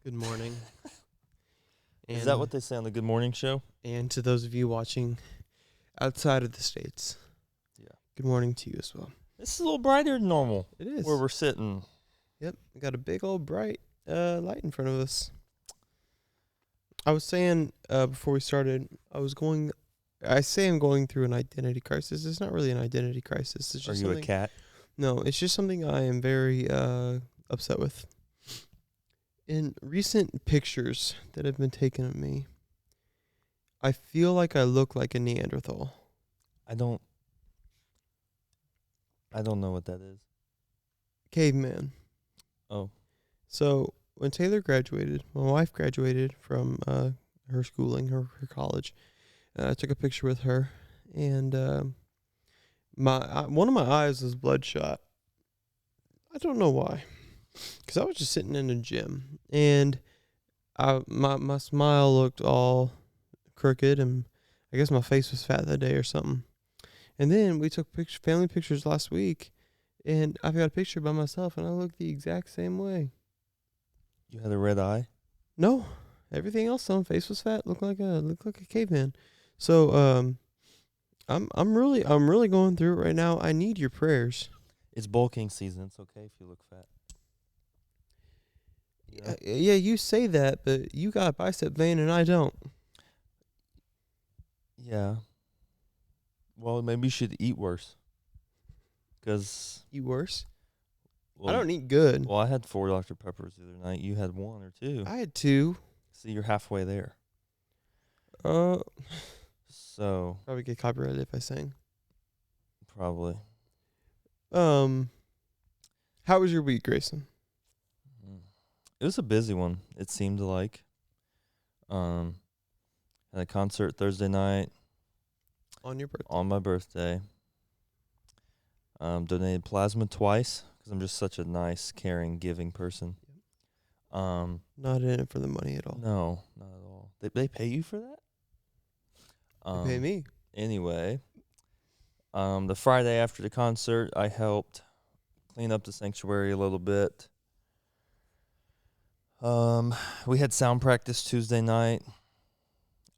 Good morning. Is that what they say on the Good Morning Show? And to those of you watching outside of the States, Yeah. good morning to you as well. It's a little brighter than normal It is. where we're sitting. Yep, we got a big old bright light in front of us. I was saying before we started, I say I'm going through an identity crisis. It's not really an identity crisis. It's Are just you a something. cat? No, it's just something I am very upset with. In recent pictures that have been taken of me, I feel like I look like a Neanderthal. I don't know what that is. Caveman. Oh. So when Taylor graduated, my wife graduated from her schooling, her college. I took a picture with her, and one of my eyes was bloodshot. I don't know why, because I was just sitting in the gym, and my smile looked all crooked, and I guess my face was fat that day or something. And then we took family pictures last week, and I've got a picture by myself, and I look the exact same way. You had a red eye? No, everything else on my face was fat. Looked like a caveman. So I'm really going through it right now. I need your prayers. It's bulking season. It's okay if you look fat. Yeah, you say that, but you got a bicep vein and I don't. Yeah. Well, maybe you should eat worse. Because Eat worse? well, I don't eat good. Well, I had 4 Dr. Peppers the other night. You had 1 or 2. I had 2. See, you're halfway there. So Probably get copyrighted if I sing. probably. How was your week, Grayson? It was a busy one, it seemed like. Had a concert Thursday night. On your birthday? On my birthday. Donated plasma twice because I'm just such a nice, caring, giving person. Not in it for the money at all. No, not at all. They pay you for that? They pay me. Anyway, the Friday after the concert, I helped clean up the sanctuary a little bit. We had sound practice Tuesday night.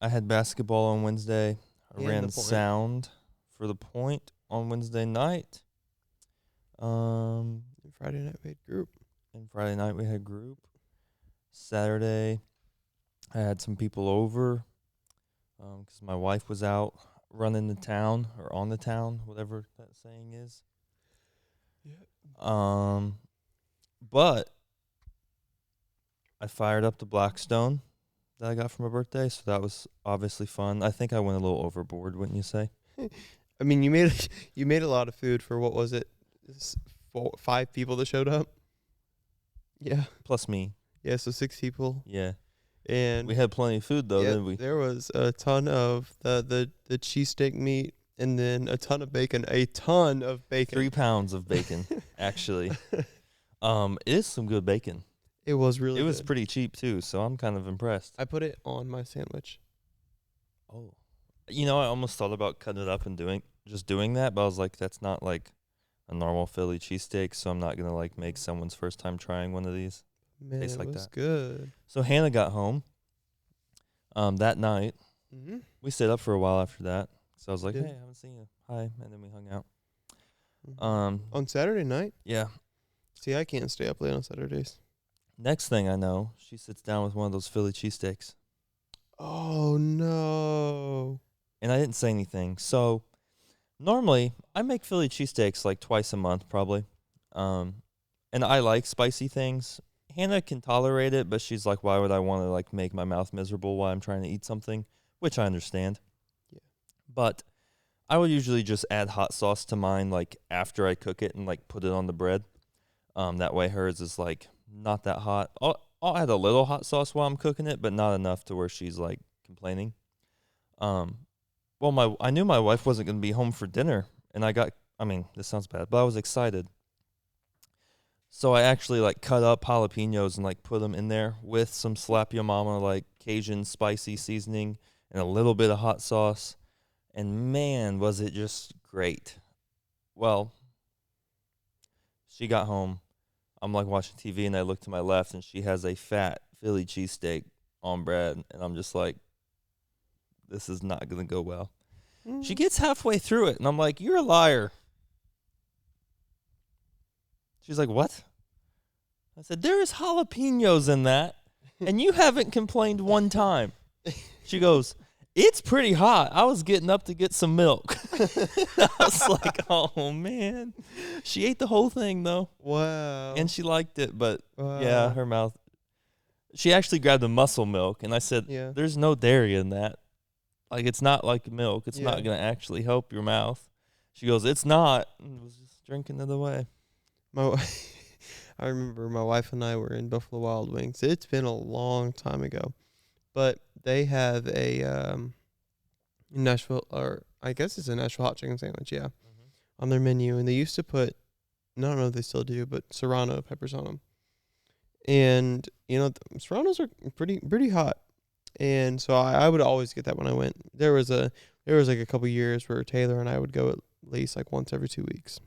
I had basketball on Wednesday. I ran sound for the point on Wednesday night. Friday night we had group. And Friday night we had group. Saturday, I had some people over because my wife was out running the town or on the town, whatever that saying is. Yeah. But I fired up the Blackstone that I got for my birthday, so that was obviously fun. I think I went a little overboard, wouldn't you say? I mean, you made a lot of food for what was it? 5 people that showed up. Yeah. Plus me. Yeah, so 6 people. Yeah. And we had plenty of food though, didn't we? There was a ton of the cheesesteak meat and then a ton of bacon. 3 pounds of bacon, actually. It is some good bacon. It was really good. It was pretty cheap too, so I'm kind of impressed. I put it on my sandwich. Oh. I almost thought about cutting it up and doing that, but I was like, that's not like a normal Philly cheesesteak, so I'm not going to like make someone's first time trying one of these. Man, Tastes like it was that. good. So Hannah got home that night. Mm-hmm. We stayed up for a while after that. So I was like, hey, I haven't seen you. Hi. And then we hung out. Mm-hmm. On Saturday night? Yeah. See, I can't stay up late on Saturdays. Next thing I know, she sits down with one of those Philly cheesesteaks. Oh, no. And I didn't say anything. So normally I make Philly cheesesteaks like twice a month probably. And I like spicy things. Hannah can tolerate it, but she's like, why would I want to like make my mouth miserable while I'm trying to eat something? Which I understand. Yeah. But I would usually just add hot sauce to mine like after I cook it and like put it on the bread. That way hers is like not that hot. I'll add a little hot sauce while I'm cooking it, but not enough to where she's like complaining. Well, I knew my wife wasn't going to be home for dinner, and this sounds bad, but I was excited. So I actually like cut up jalapenos and like put them in there with some Slap Your Mama like Cajun spicy seasoning and a little bit of hot sauce. And man, was it just great. Well, she got home. I'm like watching TV and I look to my left and she has a fat Philly cheesesteak on bread, and I'm just like, this is not gonna go well. She gets halfway through it, and I'm like, you're a liar. She's like, what? I said, there is jalapenos in that, and you haven't complained one time. She goes, it's pretty hot. I was getting up to get some milk. I was like, oh, man. She ate the whole thing, though. Wow. And she liked it, but, Wow. yeah, her mouth. She actually grabbed the muscle milk, and I said, Yeah. there's no dairy in that. Like, it's not like milk. It's not going to actually help your mouth. She goes, it's not. And was just drinking it away. I remember my wife and I were in Buffalo Wild Wings. It's been a long time ago, but they have a Nashville, or I guess it's a Nashville hot chicken sandwich, yeah, on their menu. And they used to put, I don't know if they still do, but Serrano peppers on them. And you know, Serranos are pretty hot. And so I would always get that when I went. There was like a couple years where Taylor and I would go at least like once every 2 weeks.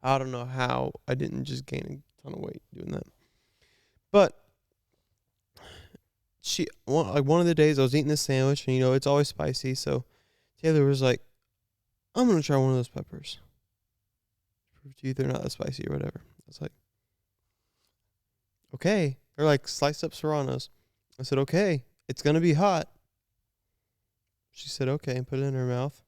I don't know how I didn't just gain a ton of weight doing that. But one of the days I was eating this sandwich, and you know it's always spicy, so Taylor was like, I'm gonna try one of those peppers. Prove to you they're not that spicy or whatever. I was like, okay. They're like sliced up serranos. I said, okay, it's gonna be hot. She said, okay, and put it in her mouth.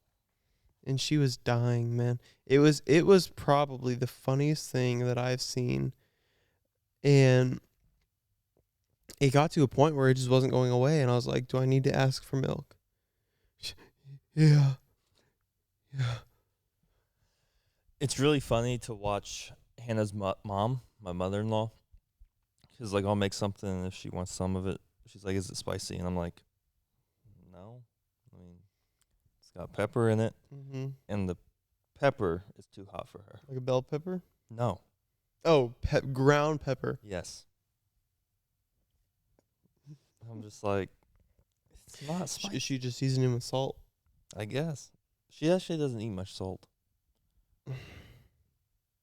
And she was dying, man. It was probably the funniest thing that I've seen. And it got to a point where it just wasn't going away. And I was like, do I need to ask for milk? Yeah. Yeah. It's really funny to watch Hannah's mom, my mother-in-law. Because, like, I'll make something, and if she wants some of it, she's like, is it spicy? And I'm like, no. I mean, it's got pepper in it, and the pepper is too hot for her. Like a bell pepper? No. Oh, ground pepper. Yes. I'm just like, it's not spicy. Is she just seasoning with salt? I guess. She actually doesn't eat much salt.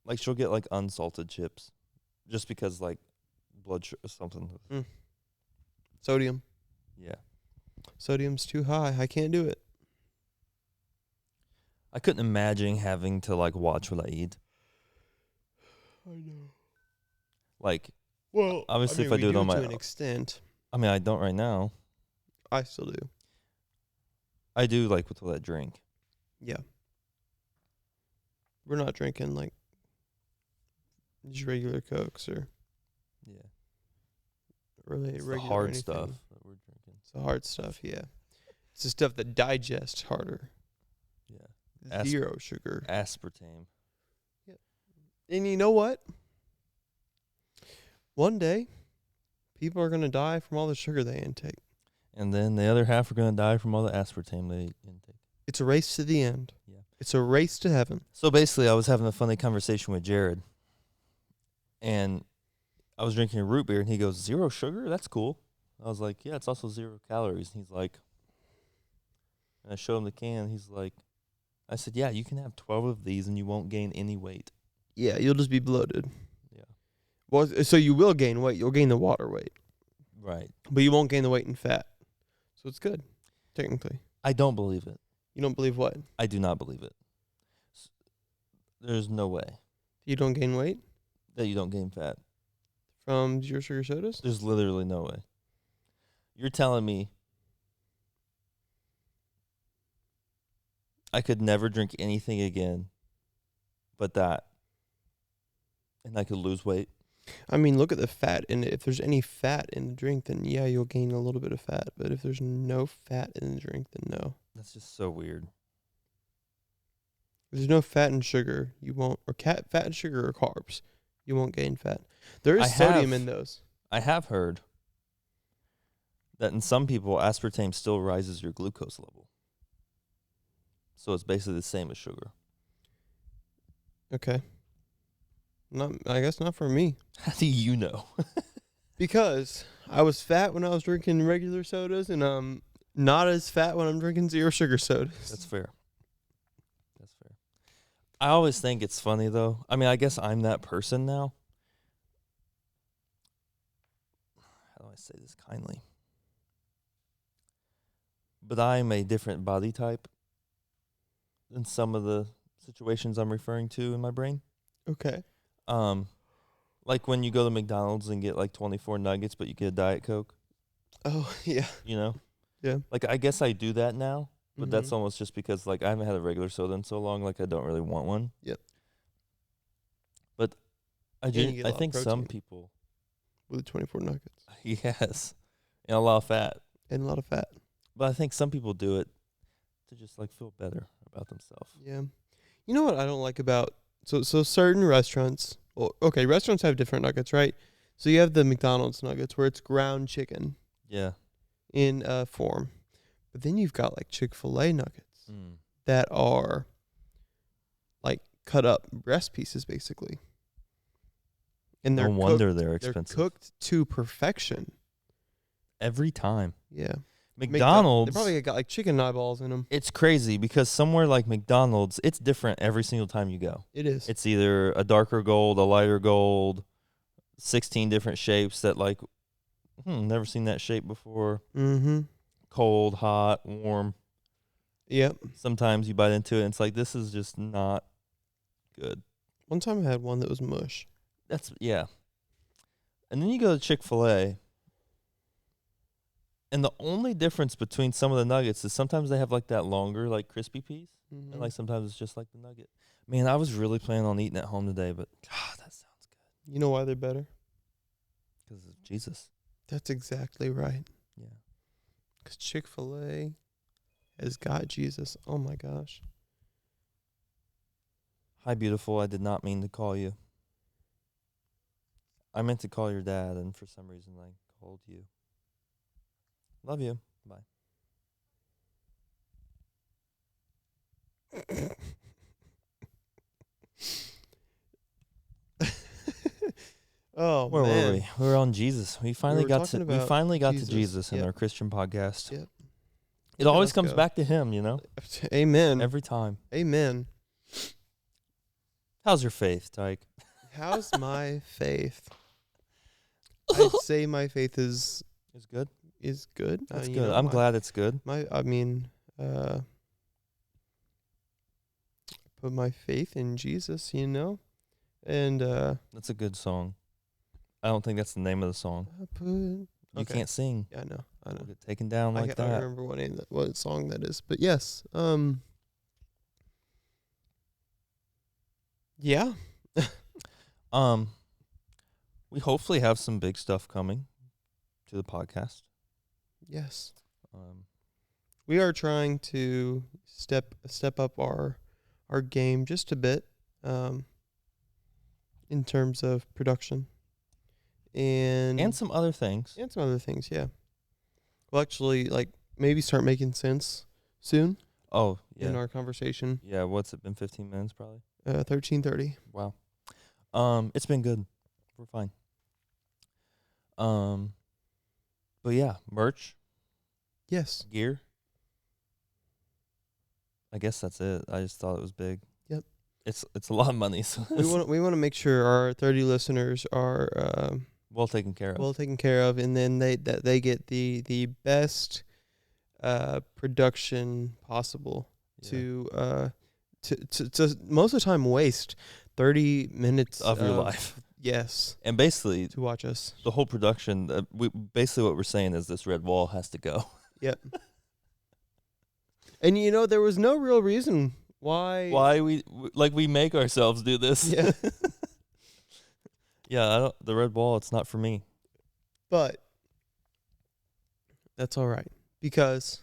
Like, she'll get, like, unsalted chips. Just because, like, blood sugar or something. Sodium. Yeah. Sodium's too high. I can't do it. I couldn't imagine having to, like, watch what I eat. I know. Like, well, obviously, if I do it on my to an extent. I mean, I don't right now. I still do. I do, like, with what I drink. Yeah. We're not drinking, like, just regular Cokes or Yeah. really It's the regular hard anything. stuff that we're drinking. It's the hard stuff, yeah. It's the stuff that digests harder. Yeah. Zero sugar. Aspartame. Yeah. And you know what? One day, people are going to die from all the sugar they intake. And then the other half are going to die from all the aspartame they intake. It's a race to the end. Yeah. It's a race to heaven. So basically, I was having a funny conversation with Jared. And I was drinking a root beer, and he goes, 0 sugar? That's cool. I was like, yeah, it's also 0 calories. And he's like, and I showed him the can. He's like, I said, yeah, you can have 12 of these, and you won't gain any weight. Yeah, you'll just be bloated. Yeah. Well, so you will gain weight. You'll gain the water weight. Right. But you won't gain the weight in fat. So it's good, technically. I don't believe it. You don't believe what? I do not believe it. There's no way You don't gain weight that you don't gain fat. from zero sugar sodas? There's literally no way. You're telling me I could never drink anything again but that, and I could lose weight? I mean, look at the fat. And if there's any fat in the drink, then yeah, you'll gain a little bit of fat. But if there's no fat in the drink, then no. That's just so weird. If there's no fat and sugar, you won't, or fat and sugar or carbs, you won't gain fat. There is sodium in those. I have heard that in some people, aspartame still rises your glucose level. So it's basically the same as sugar. Okay. I guess not for me. How do you know? Because I was fat when I was drinking regular sodas, and I'm not as fat when I'm drinking zero sugar sodas. That's fair. That's fair. I always think it's funny, though. I mean, I guess I'm that person now. say this kindly? But I'm a different body type than some of the situations I'm referring to in my brain. Okay. Like when you go to McDonald's and get like 24 nuggets, but you get a Diet Coke, Oh, yeah. you know? Yeah. Like, I guess I do that now, but that's Mhm. almost just because, like, I haven't had a regular soda in so long, like, I don't really want one. Yep. But And you get a I lot of think some protein people, with 24 nuggets yes, and a lot of fat. and a lot of fat. But I think some people do it to just, like, feel better about themselves. Yeah. You know what I don't like about so certain restaurants. Well, okay, restaurants have different nuggets, right? So you have the McDonald's nuggets where it's ground chicken Yeah. in form, but then you've got like Chick-fil-A nuggets Mm. that are like cut up breast pieces, basically, and No they're wonder cooked. they're They're expensive. cooked to perfection. Every time. Yeah. They McDonald's, probably got like chicken eyeballs in them. it's crazy because somewhere like McDonald's, it's different every single time you go. It is. It's either a darker gold, a lighter gold, 16 different shapes that, like, never seen that shape before. Mm-hmm. Cold, hot, warm. Yep. Sometimes you bite into it and it's like, this is just not good. One time I had one that was mush. Yeah. And then you go to Chick-fil-A, and the only difference between some of the nuggets is sometimes they have like that longer, like crispy piece, Mm-hmm. and like sometimes it's just like the nugget. Man, I was really planning on eating at home today, but God, that sounds good. You know why they're better? Because of Jesus. That's exactly right. Yeah. Because Chick-fil-A has got Jesus. Oh, my gosh. Hi, beautiful. I did not mean to call you. I meant to call your dad, and for some reason I called you. Love you. Bye. Oh, Where man. were we? We were on Jesus. We finally were got talking to we about finally got Jesus. to Jesus in Yep. our Christian podcast. Yep. It Look at always us comes go. back to him, you know? Amen. Every time. Amen. How's your faith, Tyke? How's my faith? I'd say my faith is It's good. good. That's You good. know, I'm glad it's good. put my faith in Jesus, you know, and That's a good song. I don't think that's the name of the song. You can't sing. Yeah, I know. We'll get taken down like I that. remember what song that is, but yes, yeah. We hopefully have some big stuff coming to the podcast. Yes. Um, We are trying to step up our game just a bit, in terms of production, and some other things. some other things. Yeah, we'll actually like maybe start making sense soon Oh, yeah. in our conversation. Yeah, what's it been? 15 minutes probably. 13:30. Wow. It's been good. We're fine. But yeah, merch, Yes. gear. I guess that's it. I just thought it was big. Yep. It's a lot of money. So we want to make sure our 30 listeners are well taken care of. well taken care of, and then they get the best production possible to most of the time waste 30 minutes of your life. Yes. And basically To watch us. the whole production, basically what we're saying is this red wall has to go. Yep. And you know, there was no real reason why we make ourselves do this. Yeah. Yeah, the red wall, it's not for me. But that's all right, because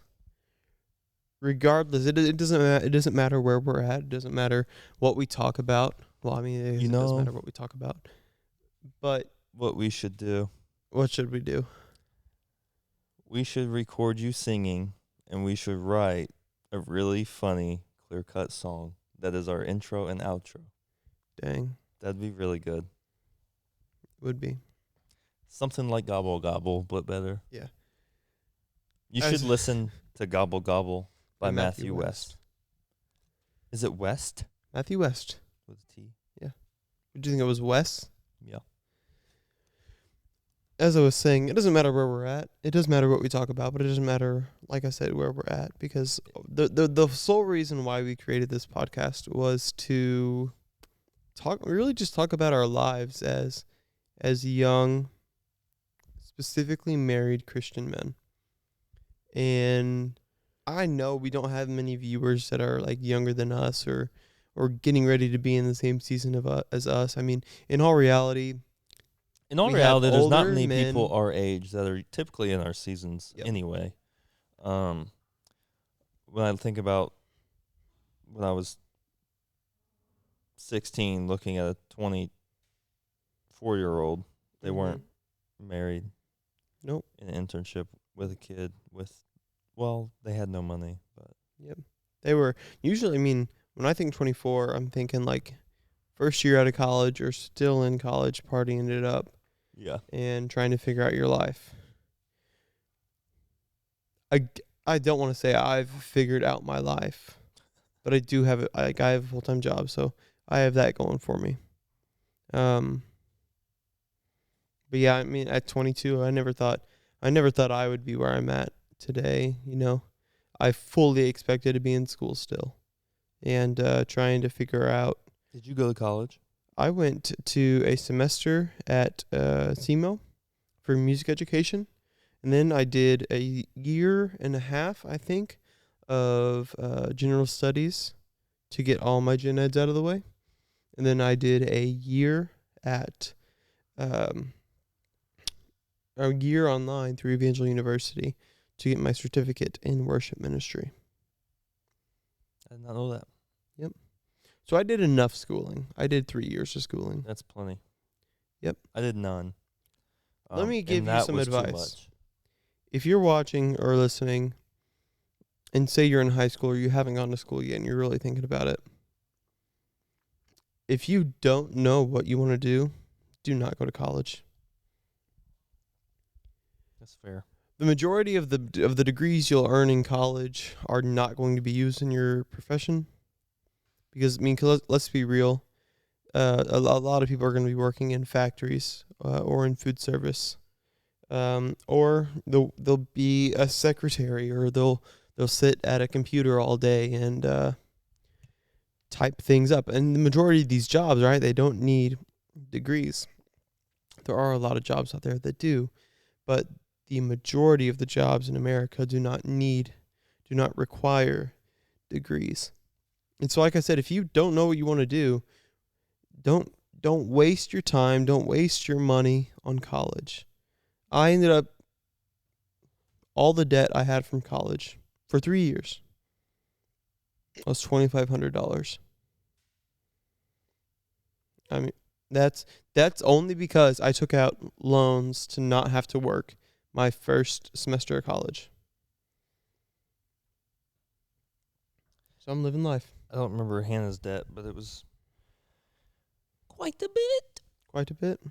regardless, it doesn't matter where we're at. It doesn't matter what we talk about. Well, I mean, it doesn't matter what we talk about. But what we should do. What should we do? We should record you singing, and we should write a really funny ClearCut song that is our intro and outro. Dang. That'd be really good. Would be. Something like Gobble Gobble, but better. Yeah. You should listen to Gobble Gobble by Matthew West. Is it West? Matthew West. With a T. Yeah. Do you think it was Wes? Yeah. as I was saying, it doesn't matter where we're at. It does matter what we talk about, but it doesn't matter, like I said, where we're at, because the sole reason why we created this podcast was to really just talk about our lives as young, specifically married Christian men. And I know we don't have many viewers that are like younger than us or getting ready to be in the same season as us. I mean, in all reality, In all we have reality, there's not older many people men. our age that are typically in our seasons Yep. anyway. Um, when I think about when I was 16 looking at a 24-year-old, they weren't married. Nope. In an internship with a kid well, they had no money, but Yep. They were usually, I mean, when I think 24, I'm thinking like first year out of college or still in college, partying it up yeah. and trying to figure out your life. I don't want to say I've figured out my life, but I do have I have a full-time job, so I have that going for me. Um, but yeah, I mean, at 22, I never thought I would be where I'm at today. You know, I fully expected to be in school still and trying to figure out. Did you go to college? I went to a semester at CMO for music education, and then I did a year and a half, I think, of general studies to get all my gen eds out of the way, and then I did a year at um, a year online through Evangel University to get my certificate in worship ministry. I did not know that. Yep. So I did enough schooling. I did 3 years of schooling. That's plenty. Yep. I did none. Let me give and you that some was too advice. much. If you're watching or listening, and say you're in high school or you haven't gone to school yet and you're really thinking about it, if you don't know what you want to do not go to college. That's fair. The majority of the degrees you'll earn in college are not going to be used in your profession, because I mean, 'cause let's be real, a lot of people are going to be working in factories or in food service, or they'll be a secretary, or they'll sit at a computer all day and type things up. And the majority of these jobs, right, they don't need degrees. There are a lot of jobs out there that do, but the majority of the jobs in America do not require degrees. And so, like I said, if you don't know what you want to do, don't waste your time, don't waste your money on college. I ended up all the debt I had from college for 3 years was $2,500. I mean, that's only because I took out loans to not have to work my first semester of college. So I'm living life. I don't remember Hannah's debt, but it was quite a bit. Quite a bit. It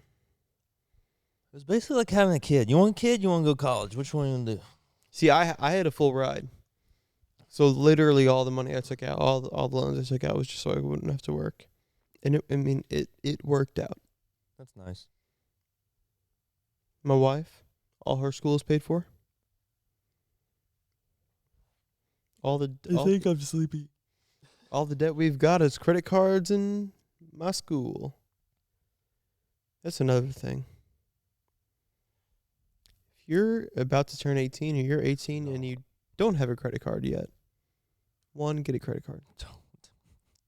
was basically like having a kid. You want a kid? You want to go to college? Which one you want to do? See, I had a full ride. So literally all the money I took out, all the loans I took out was just so I wouldn't have to work. And it worked out. That's nice. My wife, all her school is paid for. I'm sleepy. All the debt we've got is credit cards and my school. That's another thing. If you're about to turn 18 or you're 18 and you don't have a credit card yet, one, get a credit card.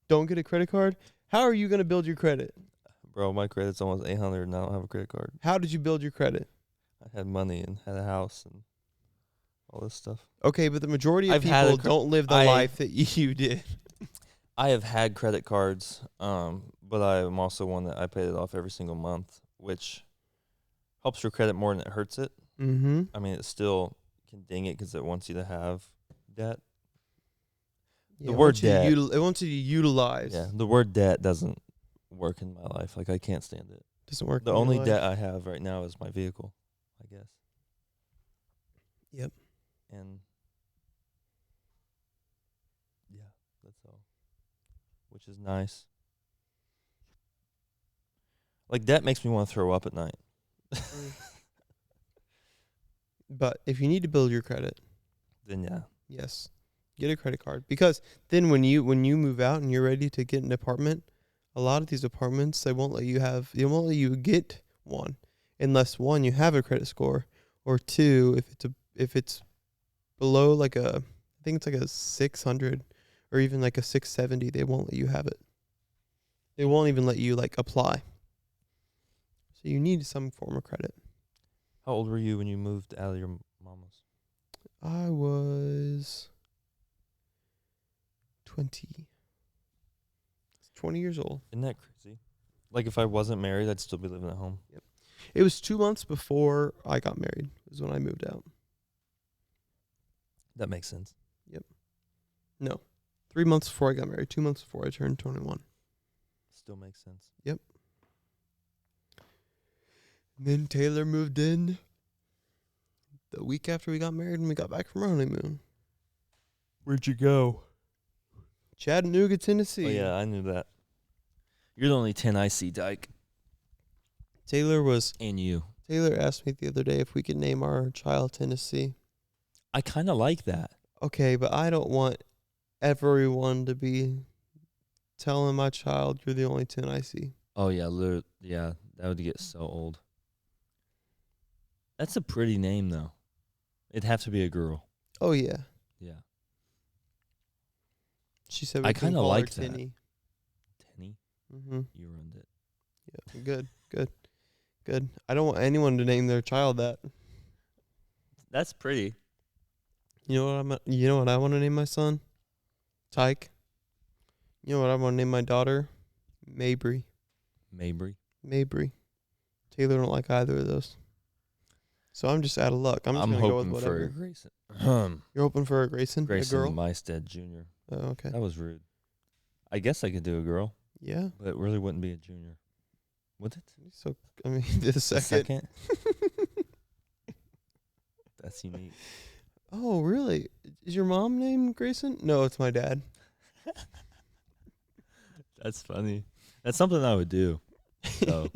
Don't get a credit card? How are you going to build your credit? Bro, my credit's almost 800 and I don't have a credit card. How did you build your credit? I had money and had a house and all this stuff. Okay, but the majority of people don't live the life that you did. I have had credit cards, but I am also one that I paid it off every single month, which helps your credit more than it hurts it. Mm-hmm. I mean, it still can ding it because it wants you to have debt. Yeah, The word debt. It wants you to utilize. Yeah, the word debt doesn't work in my life. Like, I can't stand it. Doesn't work. The only debt I have right now is my vehicle, I guess. Yep. And yeah, that's all. Which is nice. Like, debt makes me want to throw up at night. But if you need to build your credit, Then yeah. yes, get a credit card, because then when you move out and you're ready to get an apartment, a lot of these apartments they won't let you get one unless one you have a credit score, or two if it's below like I think it's like a 600 or even like a 670, they won't let you have it. They won't even let you like apply. So you need some form of credit. How old were you when you moved out of your mama's? I was 20. 20 years old. Isn't that crazy? Like if I wasn't married, I'd still be living at home. Yep. It was 2 months before I got married is when I moved out. That makes sense. No. 3 months before I got married. 2 months before I turned 21. Still makes sense. And then Taylor moved in the week after we got married and we got back from our honeymoon. Where'd you go? Chattanooga, Tennessee. Oh yeah, I knew that. You're the only 10 I see, Dyke. Taylor And you. asked me the other day if we could name our child Tennessee. I kind of like that. Okay, but I don't want everyone to be telling my child you're the only 10 I see. Oh yeah, yeah, that would get so old. That's a pretty name though. It'd have to be a girl. Oh yeah. Yeah. She said I we can kinda call her like that. Tenny. Tenny, Mm-hmm. you ruined it. Yeah. Good. I don't want anyone to name their child that. That's pretty. You know what I want to name my son? Tyke. You know what I want to name my daughter? Mabry. Mabry. Taylor don't like either of those. So I'm just out of luck. I'm just gonna go with hoping whatever. for Grayson. You're hoping for a Grayson? Grayson A girl? Mystad Jr. Oh, okay. That was rude. I guess I could do a girl, Yeah. but it really wouldn't be a junior. Would it? So I mean the A second. That's unique. Oh, really? Is your mom named Grayson? No, it's my dad. That's funny. That's something I would do. So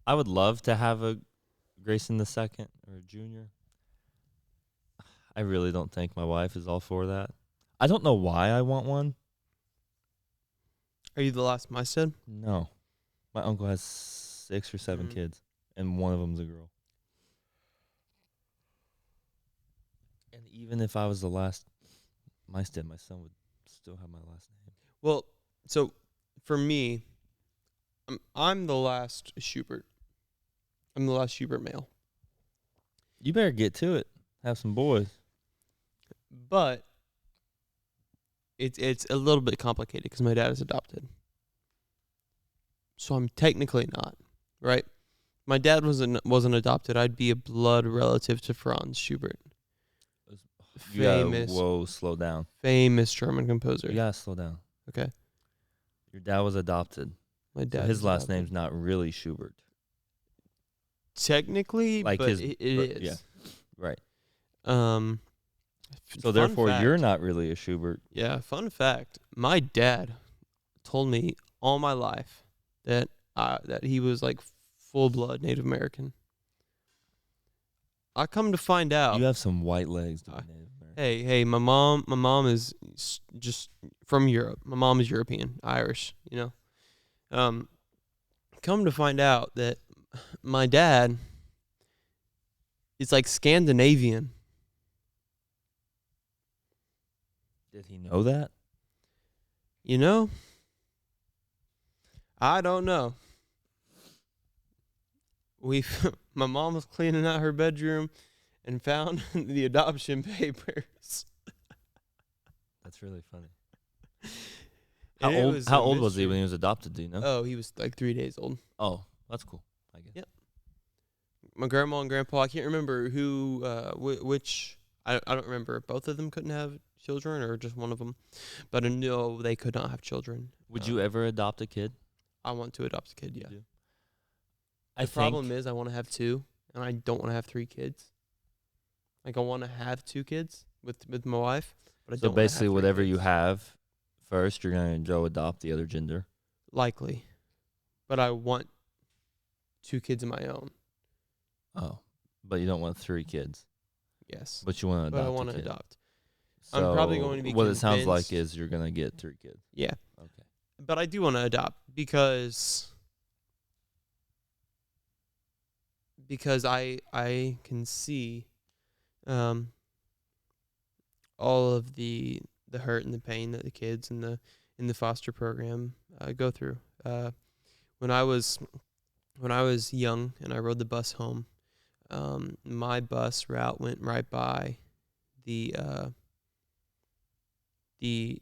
I would love to have a Grayson the second or a junior. I really don't think my wife is all for that. I don't know why I want one. Are you the last Mystad? No. My uncle has 6 or 7 kids, and one of them's a girl. And even if I was the last Mystad, my son would still have my last name. Well, so for me, I'm the last Schubert. I'm the last Schubert male. You better get to it. Have some boys. But it's a little bit complicated because my dad is adopted. So I'm technically not, right? My dad wasn't adopted. I'd be a blood relative to Franz Schubert. You gotta, slow down. Famous German composer. You gotta slow down. Okay. Your dad was adopted. My dad. So his last name's not really Schubert. Technically, Like but his, it is. Yeah. Right. Fun So therefore, fact. you're not really a Schubert. Yeah, fun fact. My dad told me all my life that he was like full-blood Native American. I come to find out. You have some white legs to be Native American. Hey, my mom is just from Europe. My mom is European, Irish, you know. Come to find out that my dad is like Scandinavian. Did he know that? You know? I don't know. My mom was cleaning out her bedroom and found the adoption papers. That's really funny. And How old was he when he was adopted? Do you know? Oh, he was like 3 days old. Oh, that's cool. I guess. Yep. My grandma and grandpa, I can't remember who, which, I don't remember. Both of them couldn't have children or just one of them. But I know they could not have children. Would you ever adopt a kid? I want to adopt a kid, yeah. The problem is I want to have 2, and I don't want to have 3 kids. Like, I want to have 2 kids with my wife, but I don't So wanna have basically, 3 whatever you kids. have first, you're going to go adopt the other gender. Likely. But I want 2 kids of my own. Oh, but you don't want 3 kids. Yes, But you want to but I adopt want a to kid. adopt. So I'm probably going to be what it sounds like convinced- is you're gonna get 3 kids. Yeah, Okay. but I do want to adopt because I can see um all of the hurt and the pain that the kids in the foster program go through. When I was when I was young and I rode the bus home, my bus route went right by the the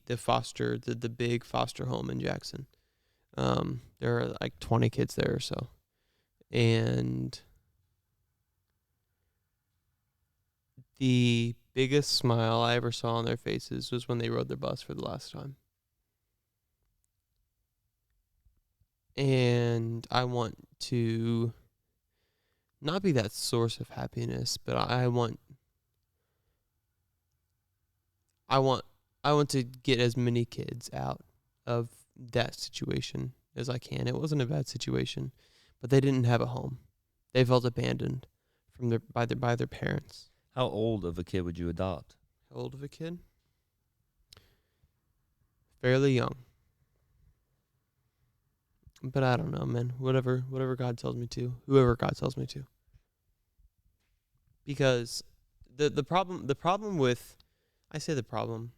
big foster home in Jackson. There are like 20 kids there or so, and the biggest smile I ever saw on their faces was when they rode their bus for the last time. And I want to not be that source of happiness, but I want I want to get as many kids out of that situation as I can. It wasn't a bad situation, but they didn't have a home. They felt abandoned from by their parents. How old of a kid would you adopt? How old of a kid? Fairly young. But I don't know, man. Whatever God tells me to. Whoever God tells me to. Because the problem with I say the problem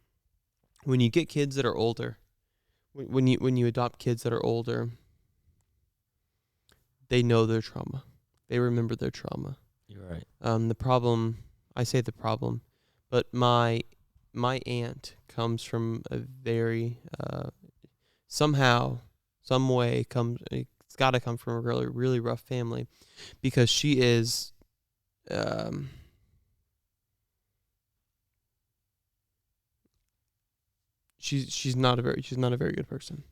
when you get kids that are older, when you adopt kids that are older, they know their trauma. They remember their trauma. You're right. The problem, I say the problem, but my aunt comes from a very somehow, some way it's got to come from a really rough family, because she is she's not a very good person.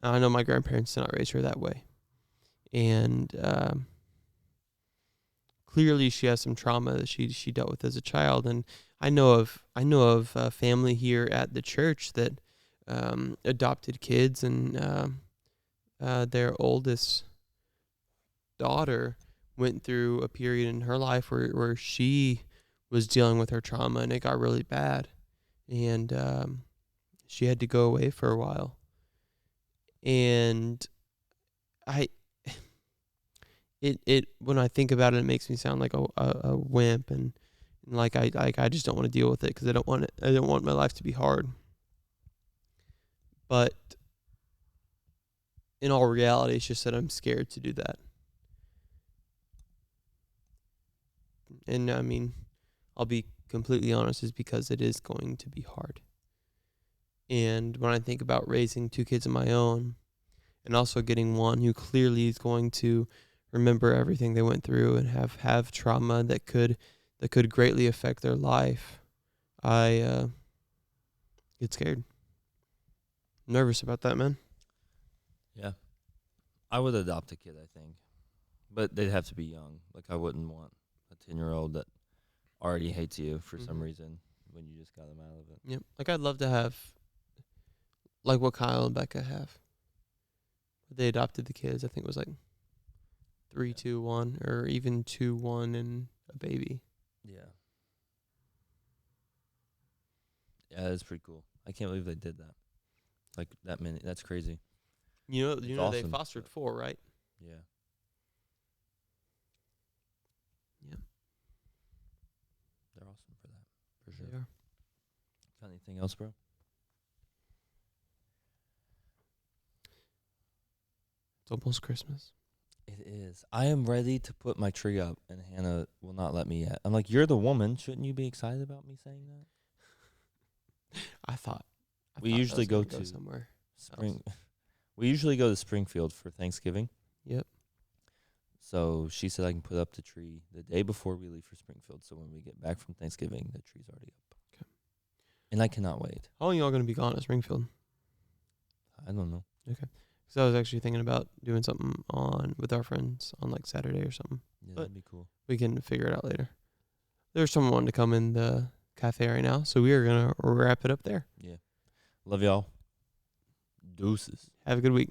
I know my grandparents did not raise her that way, and clearly she has some trauma that she dealt with as a child. And I know of a family here at the church that adopted kids, and their oldest daughter went through a period in her life where she was dealing with her trauma, and it got really bad, and she had to go away for a while. And I it when I think about it, it makes me sound like a wimp, and like I just don't want to deal with it because I don't want my life to be hard. But in all reality, it's just that I'm scared to do that. And I mean, I'll be completely honest, is because it is going to be hard. And when I think about raising 2 kids of my own, and also getting one who clearly is going to remember everything they went through and have trauma that could greatly affect their life, I get scared. I'm nervous about that, man. Yeah. I would adopt a kid, I think. But they'd have to be young. Like, I wouldn't want a 10-year-old that already hates you for some reason when you just got them out of it. Yep. Like, I'd love to have, like what Kyle and Becca have. They adopted the kids. I think it was like 3, 2, 1, or even 2, 1, and a baby. Yeah. Yeah, that's pretty cool. I can't believe they did that. Like, that many. That's crazy. You know, It's they awesome. fostered 4, right? Yeah. Yeah. They're awesome for that. For sure. They are. Got anything else, bro? It's almost Christmas. It is. I am ready to put my tree up, and Hannah will not let me yet. I'm like, you're the woman. Shouldn't you be excited about me saying that? I thought We that usually was go gonna to somewhere. Spring. We usually go to Springfield for Thanksgiving. Yep. So she said I can put up the tree the day before we leave for Springfield. So when we get back from Thanksgiving, the tree's already up. Okay. And I cannot wait. How long y'all gonna be gone at Springfield? I don't know. Okay. Because I was actually thinking about doing something with our friends on like Saturday or something. Yeah, But that'd be cool. we can figure it out later. There's someone wanting to come in the cafe right now, so we are gonna wrap it up there. Yeah. Love y'all. Deuces. Have a good week.